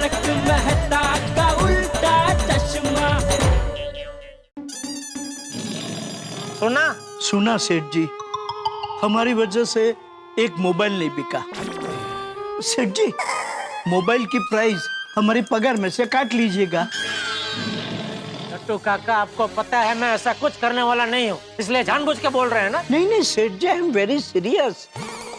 तारक मेहता का उल्टा चश्मा। सुना सेठ जी, हमारी वजह से एक मोबाइल नहीं बिका। सेठ जी, मोबाइल की प्राइस हमारी पगार में से काट लीजिएगा। नट्टू काका, आपको पता है मैं ऐसा कुछ करने वाला नहीं हूँ, इसलिए जानबूझ के बोल रहे हैं ना। नहीं नहीं सेठ जी, आई एम वेरी सीरियस।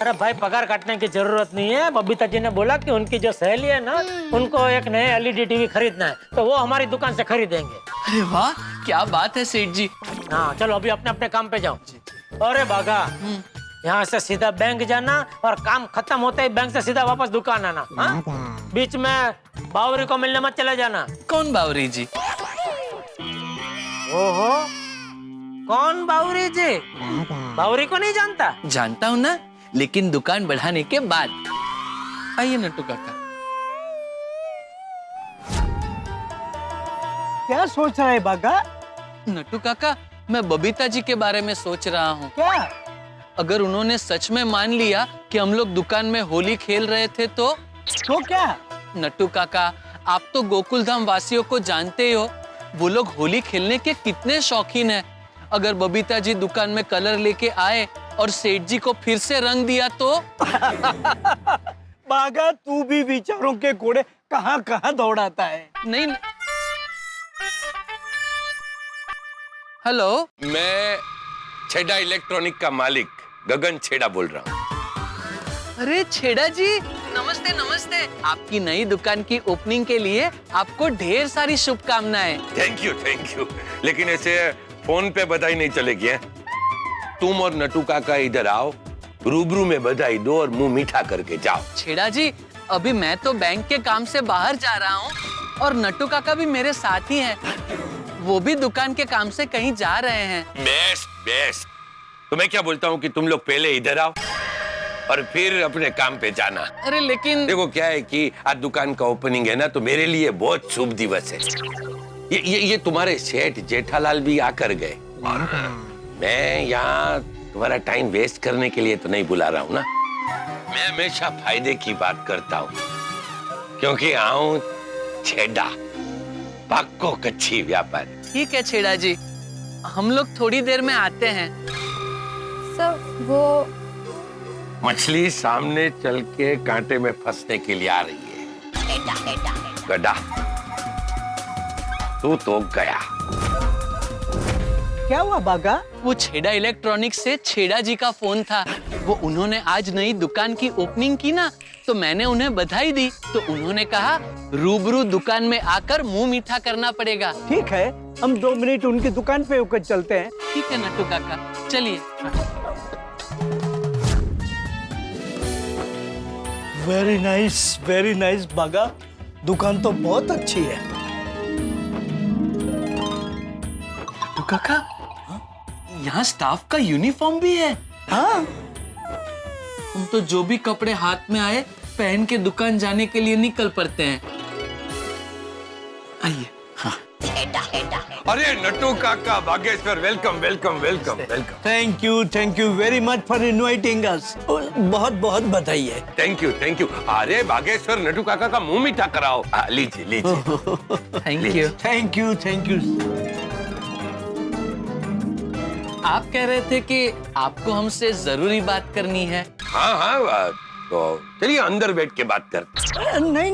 अरे भाई, पगार काटने की जरूरत नहीं है। बबीता जी ने बोला कि उनकी जो सहेली है ना, उनको एक नए एलईडी टीवी खरीदना है, तो वो हमारी दुकान से खरीदेंगे। अरे वाह, क्या बात है सेठ जी। हाँ चलो, अभी अपने अपने काम पे जाओ। अरे बागा, यहाँ से सीधा बैंक जाना और काम खत्म होते ही बैंक से सीधा वापस दुकान आना। हाँ? बीच में बावरी को मिलने मत चले जाना। कौन बावरी जी? ओहो, कौन बावरी जी? बावरी को नहीं जानता? जानता हूँ ना, लेकिन दुकान बढ़ाने के बाद। आइए नट्टू काका। क्या सोच रहा है बागा? नट्टू काका, मैं बबीता जी के बारे में सोच रहा हूँ। क्या? अगर उन्होंने सच में मान लिया कि हम लोग दुकान में होली खेल रहे थे तो क्या? नट्टू काका, आप तो गोकुल धाम वासियों को जानते ही हो, वो लोग होली खेलने के कितने शौकीन हैं। अगर बबीता जी दुकान में कलर लेके आए और सेठ जी को फिर से रंग दिया तो? बागा, तू भी विचारों के घोड़े कहाँ कहाँ दौड़ाता है। नहीं। हेलो, मैं छेड़ा इलेक्ट्रॉनिक का मालिक गगन छेड़ा बोल रहा हूँ। अरे छेड़ा जी, नमस्ते नमस्ते। आपकी नई दुकान की ओपनिंग के लिए आपको ढेर सारी शुभकामनाएं। Thank you. लेकिन ऐसे फोन पे बधाई नहीं चलेगी है? तुम और नट्टू काका इधर आओ, रूबरू में बधाई दो और मुंह मीठा करके जाओ। छेड़ा जी, अभी मैं तो बैंक के काम से बाहर जा रहा हूँ और नट्टू काका भी मेरे साथ ही हैं। वो भी दुकान के काम से कहीं जा रहे हैं। बेस्ट। तो मैं क्या बोलता हूँ कि तुम लोग पहले इधर आओ और फिर अपने काम पे जाना। अरे लेकिन देखो क्या है कि आज दुकान का ओपनिंग है ना, तो मेरे लिए बहुत शुभ दिवस है। ये तुम्हारे सेठ जेठालाल भी आकर गए और मैं यहाँ तुम्हारा टाइम वेस्ट करने के लिए तो नहीं बुला रहा हूँ ना। मैं हमेशा फायदे की बात करता हूँ, क्योंकि आऊं छेड़ा पक्को कच्ची व्यापार। ठीक है छेड़ा जी, हम लोग थोड़ी देर में आते हैं। सर वो मछली सामने चल के कांटे में फंसने के लिए आ रही है। गड्ढा तू तो गया। क्या हुआ बागा? वो छेड़ा इलेक्ट्रॉनिक्स से छेड़ा जी का फोन था। वो उन्होंने आज नई दुकान की ओपनिंग की ना, तो मैंने उन्हें बधाई दी, तो उन्होंने कहा रूबरू दुकान में आकर मुंह मीठा करना पड़ेगा। ठीक है, हम 2 मिनट उनकी दुकान पे होकर चलते हैं। ठीक है नट्टू काका, चलिए। वेरी नाइस बागा, दुकान तो बहुत अच्छी है। नट्टू काका, यहाँ स्टाफ का यूनिफॉर्म भी है। हाँ, हम तो जो भी कपड़े हाथ में आए पहन के दुकान जाने के लिए निकल पड़ते हैं। आइए। हाँ। अरे नट्टू काका, Bageshwar, welcome. Thank you very much for inviting us. बहुत बहुत बधाई है। Thank you. अरे बागेश्वर, नट्टू काका का मुंह मीठा कराओ। लीजिए। Thank you. Thank you. आप कह रहे थे कि आपको हमसे जरूरी बात करनी है। हाँ, तो चलिए अंदर बैठ के बात करते। नहीं,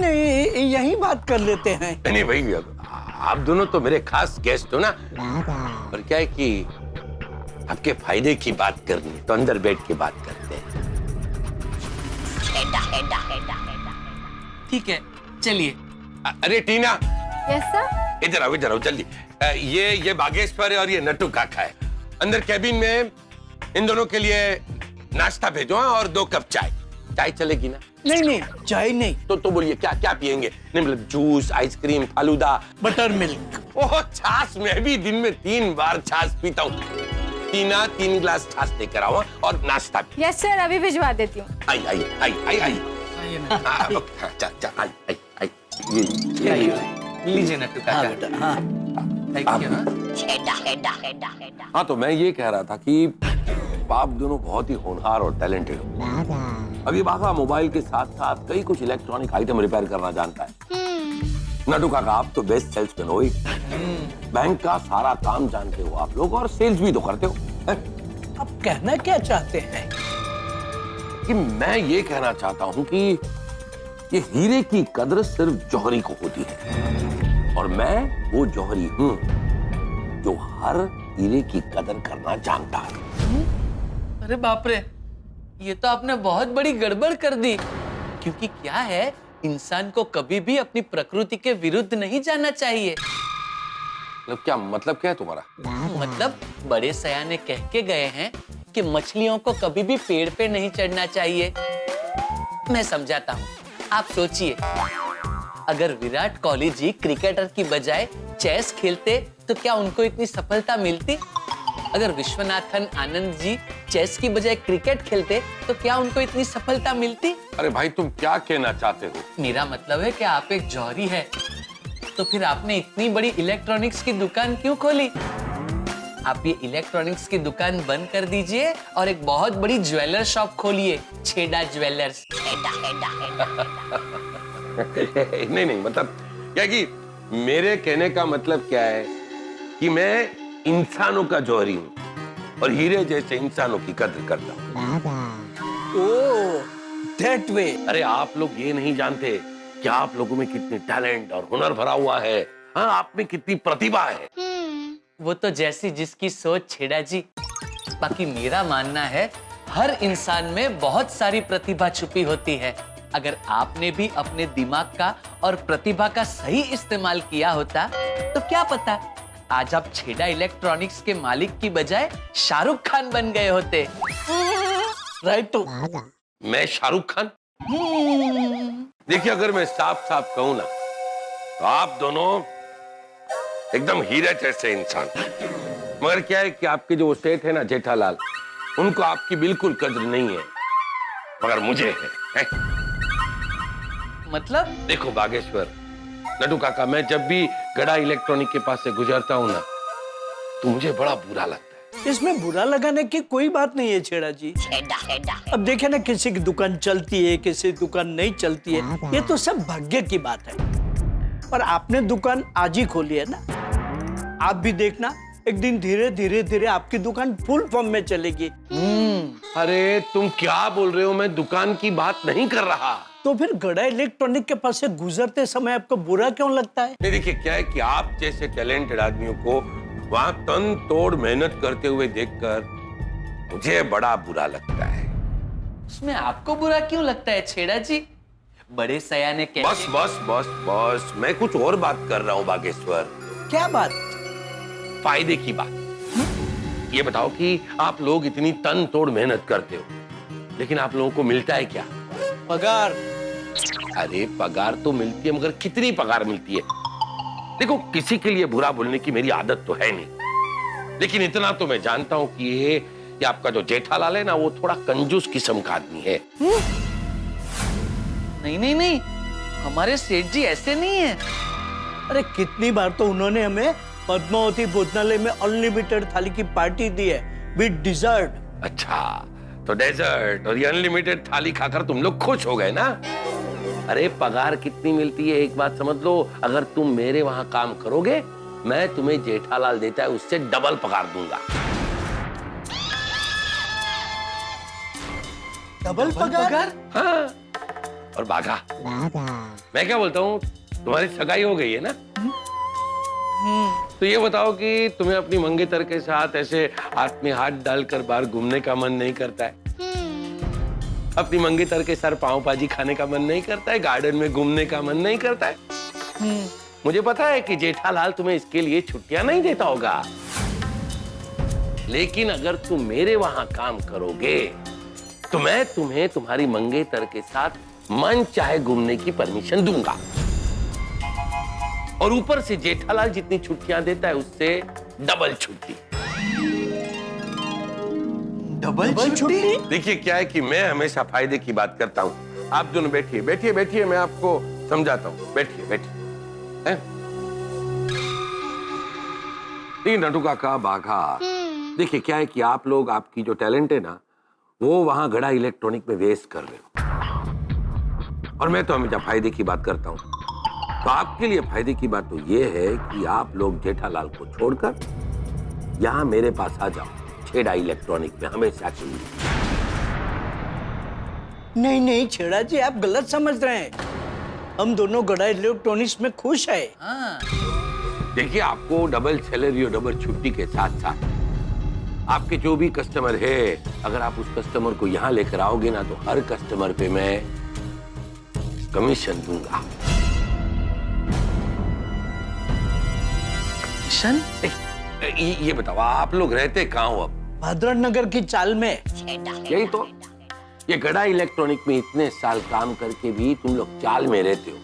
यही बात कर लेते हैं। नहीं भाई, आप दोनों तो मेरे खास गेस्ट हो ना, और क्या है कि आपके फायदे की बात करनी, तो अंदर बैठ के बात करते हैं। ठीक है, चलिए। अरे टीना, यस सर। इधर आओ जल्दी। ये बागेश्वर है और ये नट्टू काका है। अंदर कैबिन में इन दोनों के लिए नाश्ता भेजो और 2 कप चाय चलेगी ना? नहीं, चाय नहीं। तो बोलिए क्या पियेंगे? नहीं मतलब juice, ice cream, falooda, butter milk. Oh छाछ, मैं भी दिन में 3 बार छाछ पीता हूँ। टीना 3 गिलास छाछ लेकर आओ और नाश्ता भी। यस सर, अभी भिजवा देती हूँ। आई। लीजिए नट्टू काका। Thank you. हाँ, तो मैं ये कह रहा था कि आप दोनों बहुत ही होनहार और टैलेंटेड हो। अब ये बागा मोबाइल के साथ साथ कई कुछ इलेक्ट्रॉनिक आइटम रिपेयर करना जानता है। नटू काका, आप तो बेस्ट सेल्समैन हो ही। बैंक का सारा काम जानते हो आप लोग और सेल्स भी तो करते हो। आप कहना क्या चाहते हैं? कि मैं ये कहना चाहता हूं कि ये हीरे की कदर सिर्फ जौहरी को होती है और मैं वो जौहरी हूं जो हर हीरे की कदर करना जानता है। अरे बाप रे, ये तो आपने बहुत बड़ी गड़बड़ कर दी। क्योंकि क्या है, इंसान को कभी भी अपनी प्रकृति के विरुद्ध नहीं जाना चाहिए। मतलब क्या है तुम्हारा? मतलब बड़े सयाने कह के गए हैं कि मछलियों को कभी भी पेड़ पे नहीं चढ़ना चाहिए। मैं समझाता हूँ, आप सोचिए, अगर विराट कोहली जी क्रिकेटर की बजाय चेस खेलते तो क्या उनको इतनी सफलता मिलती? अगर विश्वनाथन आनंद जी चेस की बजाय क्रिकेट खेलते तो क्या उनको इतनी सफलता मिलती? अरे भाई, तुम क्या कहना चाहते हो? मेरा मतलब है कि आप एक जौहरी है, तो फिर आपने इतनी बड़ी इलेक्ट्रॉनिक्स की दुकान क्यों खोली? आप ये इलेक्ट्रॉनिक्स की दुकान बंद कर दीजिए और एक बहुत बड़ी ज्वेलर शॉप खोलिए, छेड़ा ज्वेलर्स। नहीं, मतलब क्या कि मेरे कहने का मतलब क्या है कि मैं इंसानों का जौहरी हूं और हीरे जैसे इंसानों की कद्र करता हूं। ओह, दैट वे। अरे आप लोग ये नहीं जानते कि आप लोगों में कितनी टैलेंट और हुनर भरा हुआ है। हाँ, आप में कितनी प्रतिभा है। वो तो जैसी जिसकी सोच, छेड़ा जी। बाकी मेरा मानना है हर इंसान में बहुत सारी प्रतिभा छुपी होती है। अगर आपने भी अपने दिमाग का और प्रतिभा का सही इस्तेमाल किया होता तो क्या पता आज आप छेड़ा इलेक्ट्रॉनिक्स के मालिक की बजाय शाहरुख खान बन गए होते। Right to. मैं शाहरुख खान? देखिए, अगर मैं साफ साफ कहूं ना तो आप दोनों एकदम हीरे जैसे इंसान। मगर क्या है कि आपके जो सेठ है ना जेठालाल, उनको आपकी बिल्कुल कद्र नहीं है, मगर मुझे है। मतलब? देखो बागेश्वर, नटू काका, मैं जब भी गड़ा इलेक्ट्रॉनिक के पास से गुजरता हूँ ना तो मुझे बड़ा बुरा लगता है। इसमें बुरा लगाने की कोई बात नहीं है छेड़ा जी। अब देखे ना, किसी की दुकान चलती है, किसी की दुकान नहीं चलती है, ये तो सब भाग्य की बात है। पर आपने दुकान आज ही खोली है ना, आप भी देखना एक दिन धीरे धीरे धीरे आपकी दुकान फुल फॉर्म में चलेगी। अरे तुम क्या बोल रहे हो? मैं दुकान की बात नहीं कर रहा। तो फिर गड़ा इलेक्ट्रॉनिक के पास से गुजरते समय आपको बुरा क्यों लगता है? नहीं, देखिए क्या है कि आप जैसे टैलेंटेड आदमियों को वहां तन तोड़ मेहनत करते हुए देखकर मुझे बड़ा बुरा लगता है। उसमें आपको बुरा क्यों लगता है, छेड़ा जी? बड़े सयाने कहते बस बस बस बस, मैं कुछ और बात कर रहा हूँ बागेश्वर। क्या बात? फायदे की बात। ये बताओ कि आप लोग इतनी तन तोड़ मेहनत करते हो, लेकिन आप लोगों को मिलता है क्या? पगार। अरे पगार तो मिलती है, मगर कितनी पगार मिलती है? देखो, किसी के लिए बुरा बोलने की मेरी आदत तो है नहीं, लेकिन इतना तो मैं जानता हूं कि ये आपका जो जेठालाल है ना, वो थोड़ा कंजूस किस्म का आदमी है। नहीं, हमारे सेठ जी ऐसे नहीं है। अरे कितनी बार तो उन्होंने हमें पद्मावती भोजनालय में अनलिमिटेड थाली की पार्टी दी है, विद डिजर्ट। अच्छा, तो डेजर्ट और ये अनलिमिटेड थाली खाकर तुम लोग खुश हो गए ना? अरे पगार कितनी मिलती है एक बात समझ लो, अगर तुम मेरे वहां काम करोगे, मैं तुम्हें जेठालाल देता है उससे डबल पगार दूंगा। डबल पगार? हाँ। और बाघा, मैं क्या बोलता हूँ, तुम्हारी सगाई हो गई है ना? तो ये बताओ कि तुम्हें अपनी मंगेतर के साथ ऐसे हाथ में हाथ डालकर बाहर घूमने का मन नहीं करता है? अपनी मंगेतर के सर पाव भाजी खाने का मन नहीं करता है? गार्डन में घूमने का मन नहीं करता है? मुझे पता है कि जेठालाल तुम्हें इसके लिए छुट्टियां नहीं देता होगा, लेकिन अगर तुम मेरे वहां काम करोगे तो मैं तुम्हें तुम्हारी मंगेतर के साथ मन चाहे घूमने की परमिशन दूंगा, और ऊपर से जेठालाल जितनी छुट्टियां देता है उससे डबल छुट्टी। डबल छुट्टी? देखिए क्या है कि मैं हमेशा फायदे की बात करता हूँ। आप दोनों बैठिए बैठिए बैठिए, मैं आपको समझाता हूँ। बैठिए बैठिए। नटू काका, बाघा, देखिए क्या है कि आप लोग, आपकी जो टैलेंट है ना, वो वहां गड़ा इलेक्ट्रॉनिक में वेस्ट कर रहे हो, और मैं तो हमेशा फायदे की बात करता हूँ। तो आपके लिए फायदे की बात तो ये है कि आप लोग जेठालाल को छोड़कर यहाँ मेरे पास आ जाओ, छेड़ा इलेक्ट्रॉनिक में हमेशा के लिए। नहीं छेड़ा जी, आप गलत समझ रहे हैं। हम दोनों गड़ा इलेक्ट्रॉनिक्स में खुश है। हाँ देखिए, आपको डबल सैलरी और डबल छुट्टी के साथ साथ आपके जो भी कस्टमर है, अगर आप उस कस्टमर को यहाँ लेकर आओगे ना, तो हर कस्टमर पे मैं कमीशन दूंगा। किशन, ये बताओ, आप लोग रहते कहाँ हो अब? भद्रन नगर की चाल में। यही तो, ये गड़ा इलेक्ट्रॉनिक में इतने साल काम करके भी तुम लोग चाल में रहते हो।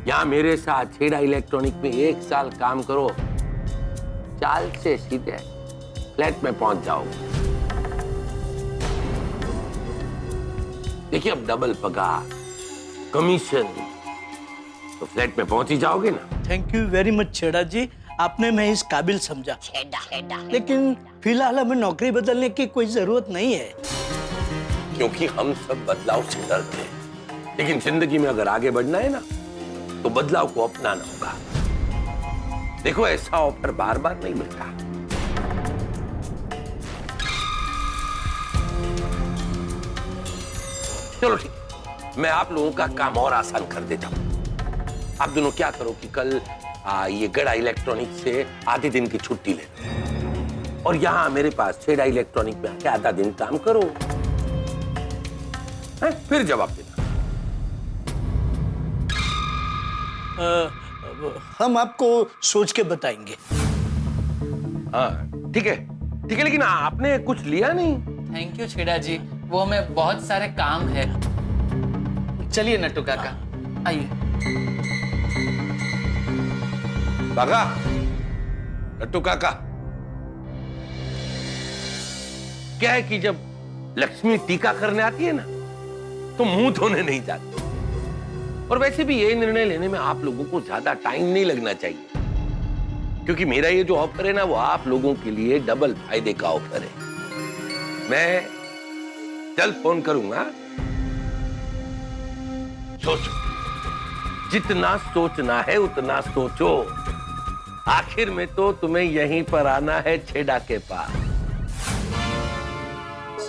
यहाँ मेरे साथ छेड़ा इलेक्ट्रॉनिक में 1 साल काम करो, चाल से सीधे फ्लैट में पहुंच जाओगे। देखिए, अब डबल पगार, कमीशन, तो फ्लैट में पहुंच ही जाओगे ना। थैंक यू वेरी मच छेड़ा जी, आपने मैं इस काबिल समझा। लेकिन फिलहाल हमें नौकरी बदलने की कोई जरूरत नहीं है, क्योंकि हम सब बदलाव से डरते हैं। लेकिन जिंदगी में अगर आगे बढ़ना है ना, तो बदलाव को अपनाना होगा। देखो, ऐसा ऑफर बार बार नहीं मिलता। चलो ठीक, मैं आप लोगों का काम और आसान कर देता हूं। आप दोनों क्या करो कि कल ये गड़ा इलेक्ट्रॉनिक से आधे दिन की छुट्टी ले लो और यहाँ मेरे पास छेड़ा इलेक्ट्रॉनिक में आके आधा दिन काम करो, फिर जवाब देना। हम आपको सोच के बताएंगे। हाँ ठीक है, लेकिन आपने कुछ लिया नहीं। थैंक यू छेड़ा जी, वो हमें बहुत सारे काम है। चलिए नट्टू काका, आइए। बागा, नट्टू काका, क्या है कि जब लक्ष्मी टीका करने आती है ना, तो मुंह धोने नहीं जाती। और वैसे भी ये निर्णय लेने में आप लोगों को ज्यादा टाइम नहीं लगना चाहिए, क्योंकि मेरा ये जो ऑफर है ना, वो आप लोगों के लिए डबल फायदे का ऑफर है। मैं कल फोन करूंगा। सोचो, जितना सोचना है उतना सोचो। आखिर में तो तुम्हें यहीं पर आना है, छेड़ा के पास।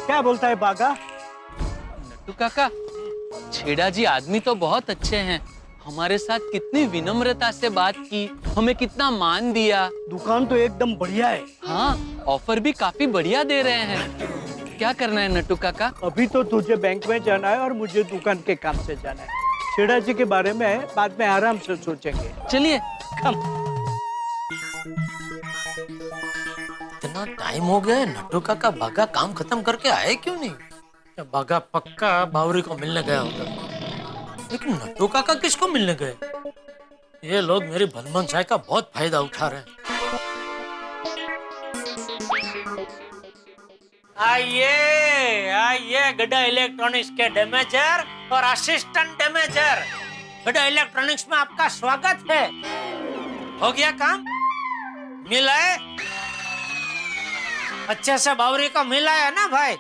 क्या बोलता है बागा? नट्टू काका, छेड़ा जी आदमी तो बहुत अच्छे हैं, हमारे साथ कितनी विनम्रता से बात की, हमें कितना मान दिया। दुकान तो एकदम बढ़िया है। हाँ, ऑफर भी काफी बढ़िया दे रहे हैं। क्या करना है नट्टू काका? अभी तो तुझे बैंक में जाना है और मुझे दुकान के काम से जाना है। छेड़ा जी के बारे में बाद में आराम से सोचेंगे। चलिए। कम। इतना टाइम हो गया है, नट्टू काका बागा काम खत्म करके आए क्यों नहीं? बागा पक्का बावरी को मिलने गया होगा, लेकिन नट्टू काका किसको मिलने गए? ये लोग मेरी भलमनसाई का बहुत फायदा उठा रहे हैं। आइए गड्ढा इलेक्ट्रॉनिक्स के डैमेजर और असिस्टेंट डैमेजर, गड्ढा इलेक्ट्रॉनिक्स में आपका स्वागत है। हो गया काम? मिला है? अच्छे से बावरी को मिला है ना भाई?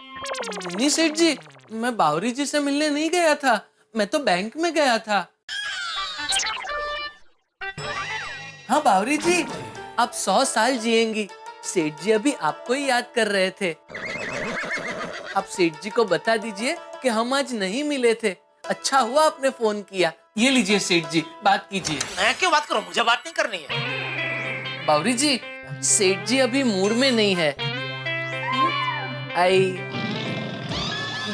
नहीं सेठ जी, मैं बावरी जी से मिलने नहीं गया था, मैं तो बैंक में गया था। हाँ बावरी जी, आप 100 साल जिएंगी। सेठ जी अभी आपको ही याद कर रहे थे। आप सेठ जी को बता दीजिए कि हम आज नहीं मिले थे। अच्छा हुआ आपने फोन किया। ये लीजिए सेठ जी, बात कीजिए। मैं क्यों बात करूं? मुझे बात नहीं करनी है। बावरी जी, सेठ जी अभी मूड में नहीं है। आई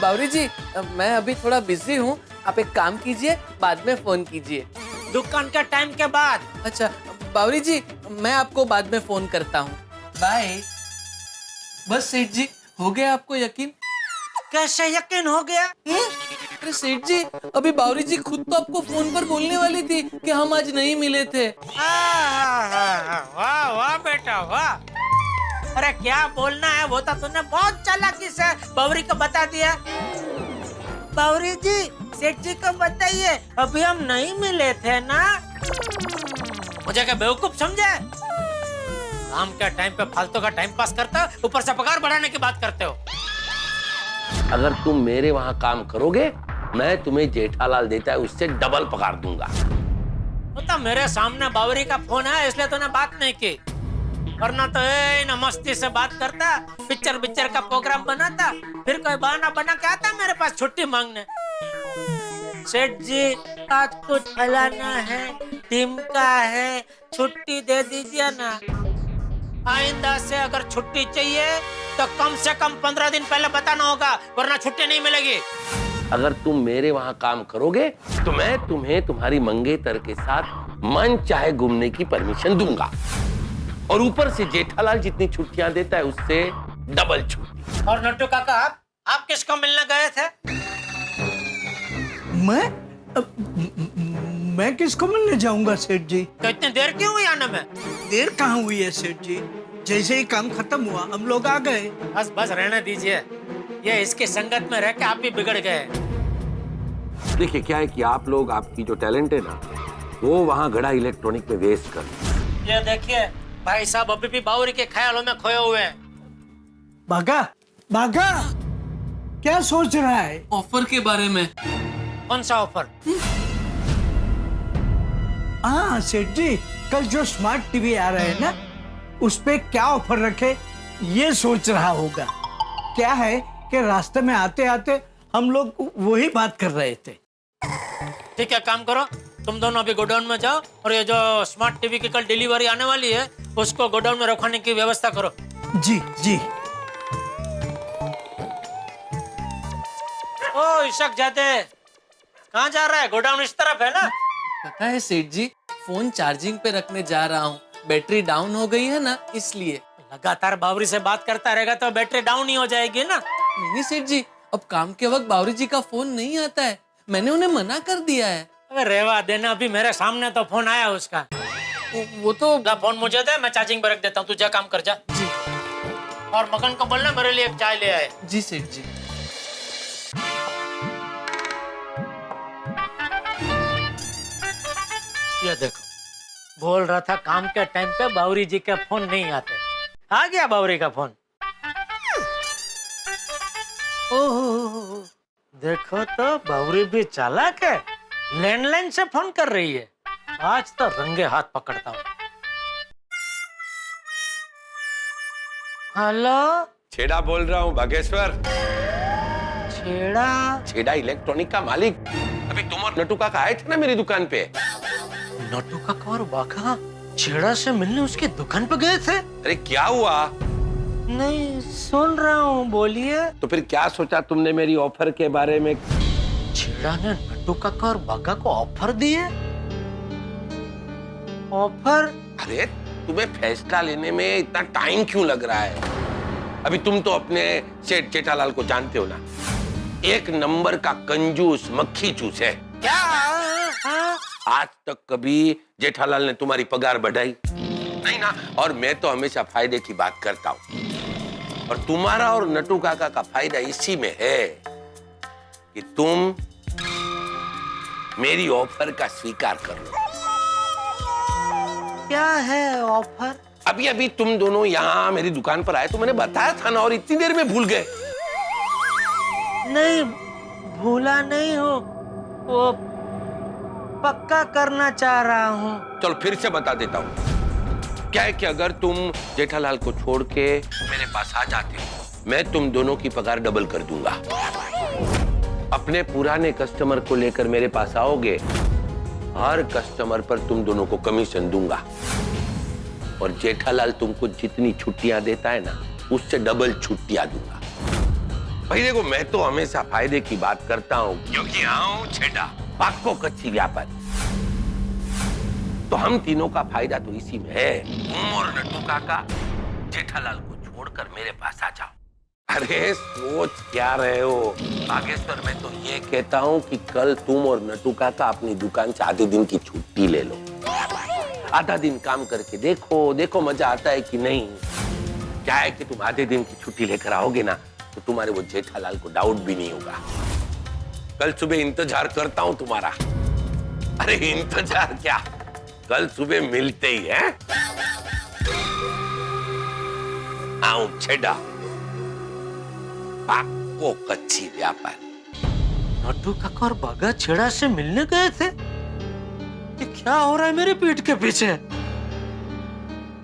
बावरी जी, मैं अभी थोड़ा बिजी हूँ, आप एक काम कीजिए, बाद में फोन कीजिए। दुकान के टाइम के बाद। अच्छा बावरी जी, मैं आपको बाद में फोन करता हूँ। बाय। बस सेठ जी, हो गया आपको यकीन? कैसे यकीन हो गया? अरे सेठ जी, अभी बावरी जी खुद तो आपको फोन पर बोलने वाली थी कि हम आज नहीं मिले थे। वाह वाह बेटा वाह। अरे क्या बोलना है वो तो तूने बहुत चालाकी से बावरी को बता दिया। बावरी जी, सेठ जी को बताइए अभी हम नहीं मिले थे ना। मुझे क्या बेवकूफ समझे? काम के टाइम पे फालतू का टाइम पास करता, ऊपर से पगार बढ़ाने की बात करते हो। अगर तुम मेरे वहां काम करोगे मैं तुम्हें जेठालाल देता है उससे डबल पगार दूंगा। वो तो मेरे सामने बावरी का फोन है इसलिए तूने बात नहीं की, वरना तो न मस्ती से बात करता, पिक्चर का प्रोग्राम बनाता, फिर कोई बहाना बना के आता मेरे पास छुट्टी मांगने। सेठ जी आज कुछ फलाना है, टीम का है, छुट्टी दे दीजिए ना। आइंदा से अगर छुट्टी चाहिए तो कम से कम 15 दिन पहले बताना होगा, वरना छुट्टी नहीं मिलेगी। अगर तुम मेरे वहां काम करोगे तो मैं तुम्हें तुम्हारी मंगेतर के साथ मन चाहे घूमने की परमिशन दूंगा, और ऊपर से जेठालाल जितनी छुट्टियां देता है उससे डबल छुट्टी। और नट्टू काका आप किसको मिलने गए थे? मैं किसको मिलने जाऊंगा सेठ जी? तो इतनी देर क्यों हुई आने में? देर कहाँ हुई है सेठ जी? जैसे ही काम खत्म हुआ हम लोग आ गए। बस रहने दीजिए, ये इसकी संगत में रह के आप भी बिगड़ गए। देखिए क्या है कि आप लोग, आपकी जो टैलेंट है ना, वो वहाँ घड़ा इलेक्ट्रॉनिक में वेस्ट कर। ये देखिए भाई साहब अभी भी बावरी के ख्यालों में खोए हुए हैं। भागा भागा, क्या सोच रहा है? ऑफर के बारे में। कौन सा ऑफर? हाँ सेठ जी, कल जो स्मार्ट टीवी आ रहे हैं ना, उस पे क्या ऑफर रखे ये सोच रहा होगा। क्या है कि रास्ते में आते आते हम लोग वही बात कर रहे थे। ठीक है, काम करो, तुम दोनों अभी गोडाउन में जाओ और ये जो स्मार्ट टीवी की कल डिलीवरी आने वाली है उसको गोडाउन में रखवाने की व्यवस्था करो। जी जी। ओ इशक जाते कहाँ जा रहा है? गोडाउन इस तरफ है ना? पता है सेठ जी, फोन चार्जिंग पे रखने जा रहा हूँ, बैटरी डाउन हो गई है ना इसलिए। लगातार बावरी से बात करता रहेगा तो बैटरी डाउन ही हो जाएगी ना। नहीं सेठ जी, अब काम के वक्त बावरी जी का फोन नहीं आता है, मैंने उन्हें मना कर दिया है। अबे रेवा देना, अभी मेरे सामने तो फोन आया उसका। वो तो ला फोन मुझे दे, मैं चार्जिंग पर रख देता हूँ, तू जा काम कर जा। जी। और मगन को बोलना मेरे लिए एक चाय ले आए। जी सेठ जी। ये देखो, बोल रहा था काम के टाइम पे बावरी जी के फोन नहीं आते, आ गया बावरी का फोन। ओह देखो तो बावरी भी चालाक है, लैंडलाइन से फोन कर रही है। आज तो रंगे हाथ पकड़ता हूँ। हेलो, छेड़ा बोल रहा हूँ बागेश्वर। छेड़ा इलेक्ट्रॉनिक का मालिक। अभी तुम और नटू काका आए थे ना मेरी दुकान पे। नट्टू काका और बाघा छेड़ा से मिलने उसकी दुकान पे गए थे? अरे क्या हुआ? नहीं सुन रहा हूँ, बोलिए। तो फिर क्या सोचा तुमने मेरी ऑफर के बारे में? छेड़ा ने नट्टू काका और बाघा को ऑफर दिए? ऑफर? अरे तुम्हें फैसला लेने में इतना टाइम क्यों लग रहा है? अभी तुम तो अपने सेठ जेठालाल को जानते हो ना, एक नंबर का कंजूस मक्खी चूस है। क्या? हाँ? आज तक कभी जेठालाल ने तुम्हारी पगार बढ़ाई नहीं ना, और मैं तो हमेशा फायदे की बात करता हूँ। और तुम्हारा और नटू काका का फायदा इसी में है कि तुम मेरी ऑफर का स्वीकार कर लो। क्या है ऑफर? अभी अभी तुम दोनों यहाँ मेरी दुकान पर आए तो मैंने बताया था ना, और इतनी देर में भूल गए। नहीं भूला नहीं हूँ, वो पक्का करना चाह रहा हूँ। चलो फिर से बता देता हूँ। क्या है कि अगर तुम जेठालाल को छोड़ के मेरे पास आ जाते हो, मैं तुम दोनों की पगार डबल कर दूंगा। अपने पुराने कस्टमर को लेकर मेरे पास आओगे, हर कस्टमर पर तुम दोनों को कमीशन दूंगा, और जेठालाल तुमको जितनी छुट्टियां देता है ना, उससे डबल छुट्टियां दूंगा। भाई देखो, मैं तो हमेशा फायदे की बात करता हूँ, क्योंकि आऊं छेड़ा पाको कच्ची व्यापारी। तो हम तीनों का फायदा तो इसी में है। तुम और नट्टू काका जेठालाल को छोड़कर मेरे पास आ जाओ। अरे सोच क्या रहे हो बागेश्वर? मैं तो ये कहता हूँ कि कल तुम और नट्टू काका अपनी दुकान से आधे दिन की छुट्टी ले लो, आधा दिन काम करके देखो, देखो मजा आता है कि नहीं। क्या है कि तुम आधे दिन की छुट्टी लेकर आओगे ना, तो तुम्हारे वो जेठालाल को डाउट भी नहीं होगा। कल सुबह इंतजार करता हूं तुम्हारा। अरे इंतजार क्या, कल सुबह मिलते ही है। आऊं छेड़ा पाको कच्ची व्यापारी। नट्टू काका और बागा छेड़ा से मिलने गए थे। ये क्या हो रहा है मेरी पीठ के पीछे?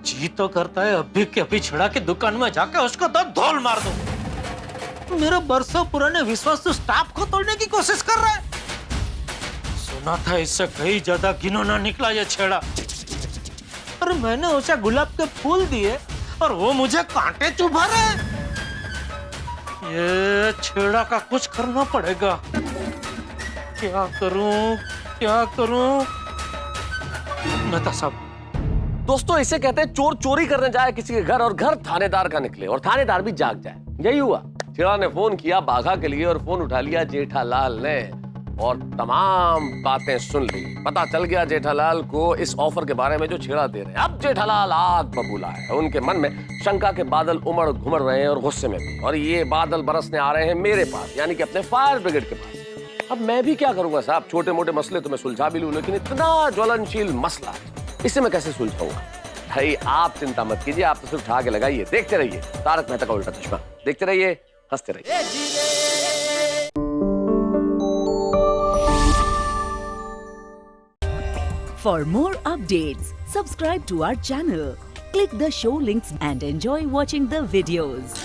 जी तो करता है अभी के अभी छेड़ा की दुकान में जाके उसको तो धौल मार दो। मेरा बरसों पुराने विश्वास तो स्टाफ को तोड़ने की कोशिश कर रहा है। सुना था इससे कई ज्यादा घिनौना निकला ये छेड़ा। अरे मैंने उसे गुलाब के फूल दिए और वो मुझे कांटे चुभा रहे हैं। ये छेड़ा का कुछ करना पड़ेगा। क्या करूं, क्या करूं? मेहता साहब, दोस्तों इसे कहते हैं चोर चोरी करने जाए किसी के घर और घर थानेदार का निकले और थानेदार भी जाग जाए। यही हुआ। छेड़ा ने फोन किया बाघा के लिए और फोन उठा लिया जेठालाल ने और तमाम बातें सुन ली। पता चल गया जेठालाल को इस ऑफर के बारे में जो छेड़ा दे रहे हैं। अब जेठालाल आग बबूला है। उनके मन में शंका के बादल उमड़ घुमड़ रहे हैं और गुस्से में भी। और ये बादल बरसने आ रहे हैं मेरे पास, यानी कि अपने फायर ब्रिगेड के पास। अब मैं भी क्या करूंगा साहब? छोटे मोटे मसले तो मैं सुलझा भी लूं, लेकिन इतना ज्वलनशील मसला इसे मैं कैसे सुलझाऊंगा? भाई आप चिंता मत कीजिए, आप तो सिर्फ उठा के लगाइए, देखते रहिए तारक मेहता का उल्टा चश्मा, देखते रहिए, हंसते रहिए। For more updates, subscribe to our channel, click the show links and enjoy watching the videos.